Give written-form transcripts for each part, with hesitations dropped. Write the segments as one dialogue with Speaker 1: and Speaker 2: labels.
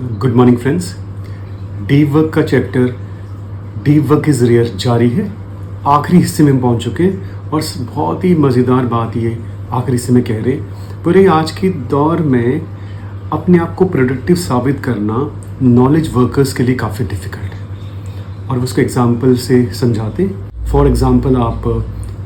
Speaker 1: Good morning friends. Deep work का chapter deep work is rare जारी है। आखिरी हिस्से में हम पहुंच चुके हैं और बहुत ही मज़ेदार बात ये आखिरी हिस्से में कह रहे पूरे आज के दौर में अपने आप को प्रोडक्टिव साबित करना नॉलेज वर्कर्स के लिए काफ़ी डिफ़िकल्ट है। और उसको एग्जांपल से समझाते। फॉर एग्जांपल आप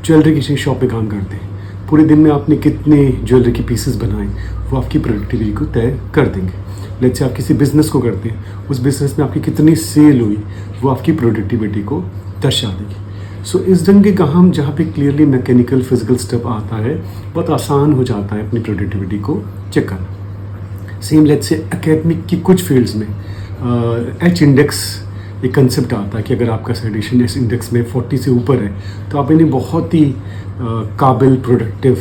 Speaker 1: ज्वेलरी की शॉप पे काम करते हैं, पूरे दिन में आपने कितने ज्वेलरी के पीसेस बनाए वो आपकी प्रोडक्टिविटी को तय कर देंगे। लेट्स से आप किसी बिज़नेस को करते हैं, उस बिज़नेस में आपकी कितनी सेल हुई वो आपकी प्रोडक्टिविटी को दर्शा देगी। सो इस ढंग के काम जहाँ पे क्लियरली मैकेनिकल फिजिकल स्टेप आता है बहुत आसान हो जाता है अपनी प्रोडक्टिविटी को चेक करना। सेम लेट्स से एकेडमिक की कुछ फील्ड्स में एच इंडेक्स एक कंसेप्ट आता है कि अगर आपका सैडिशन इस इंडेक्स में 40 से ऊपर है तो आप इन्हें बहुत ही काबिल प्रोडक्टिव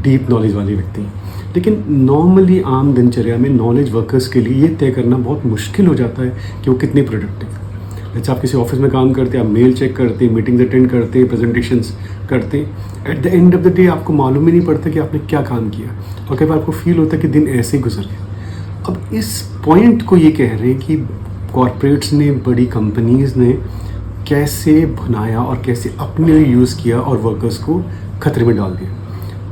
Speaker 1: डीप नॉलेज वाले व्यक्ति हैं। लेकिन नॉर्मली आम दिनचर्या में नॉलेज वर्कर्स के लिए ये तय करना बहुत मुश्किल हो जाता है कि वो कितने प्रोडक्टिव हैं। जैसे आप किसी ऑफिस में काम करते हैं, आप मेल चेक करते हैं, मीटिंग्स अटेंड करते हैं, प्रेजेंटेशंस करते हैं, at the end of the day आपको मालूम ही नहीं पड़ता कि आपने क्या काम किया और कई बार आपको फील होता है कि दिन ऐसे ही गुजर गया। अब इस पॉइंट को ये कह रहे हैं कि कॉरपोरेट्स ने, बड़ी कंपनीज़ ने कैसे बनाया और कैसे अपने लिए यूज़ किया और वर्कर्स को खतरे में डाल दिया।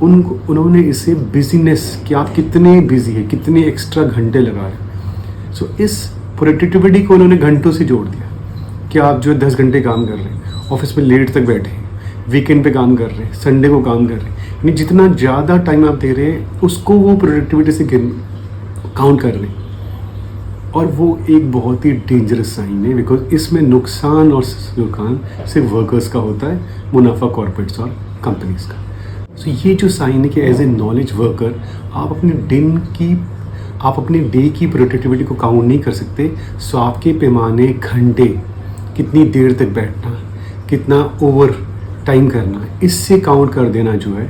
Speaker 1: उन्होंने इसे बिजीनेस कि आप कितने बिजी है, कितने एक्स्ट्रा घंटे लगा रहे हैं। सो इस प्रोडक्टिविटी को उन्होंने घंटों से जोड़ दिया कि आप जो 10 घंटे काम कर रहे हैं, ऑफिस में लेट तक बैठे हैं, वीकेंड पे काम कर रहे हैं, संडे को काम कर रहे हैं, यानी जितना ज़्यादा टाइम आप दे रहे हैं उसको वो प्रोडक्टिविटी से काउंट कर रहे हैं। और वो एक बहुत ही डेंजरस साइन है, बिकॉज इसमें नुकसान और नुकसान सिर्फ वर्कर्स का होता है, मुनाफा कॉर्पोरेट्स और कंपनीज का। सो ये जो साइन है कि एज ए नॉलेज वर्कर आप अपने डे की प्रोडक्टिविटी को काउंट नहीं कर सकते। सो आपके पैमाने घंटे, कितनी देर तक बैठना, कितना ओवर टाइम करना, इससे काउंट कर देना जो है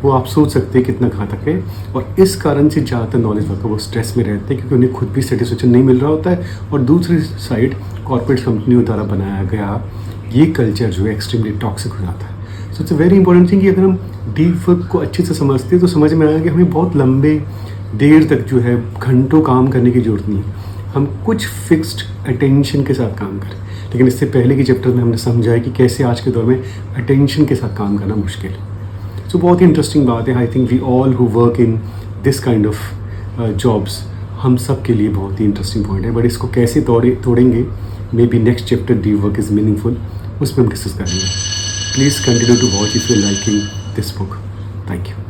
Speaker 1: वो आप सोच सकते हैं कितना घातक है। और इस कारण से ज़्यादातर नॉलेज वर्कर वो स्ट्रेस में रहते हैं क्योंकि उन्हें खुद भी सेटिस्फेक्शन नहीं मिल रहा होता है और दूसरी साइड कॉर्पोरेट कंपनियों द्वारा बनाया गया ये कल्चर जो है एक्सट्रीमली टॉक्सिक हो जाता है। So it's a very important thing कि अगर हम डीप वर्क को अच्छे से समझते हैं तो समझ में आएगा कि हमें बहुत लंबे देर तक जो है घंटों काम करने की ज़रूरत नहीं है। हम कुछ फिक्स्ड अटेंशन के साथ काम करें। लेकिन इससे पहले के चैप्टर में हमने समझा है कि कैसे आज के दौर में अटेंशन के साथ काम करना मुश्किल है। सो बहुत ही इंटरेस्टिंग बात है। I think we all who work in this kind of jobs, हम सब के लिए बहुत ही इंटरेस्टिंग पॉइंट है। बट इसको कैसे तोड़ेंगे, maybe next chapter deep work is meaningful, उसमें हम डिस्कस करेंगे। Please continue to watch if you liking this book. Thank you.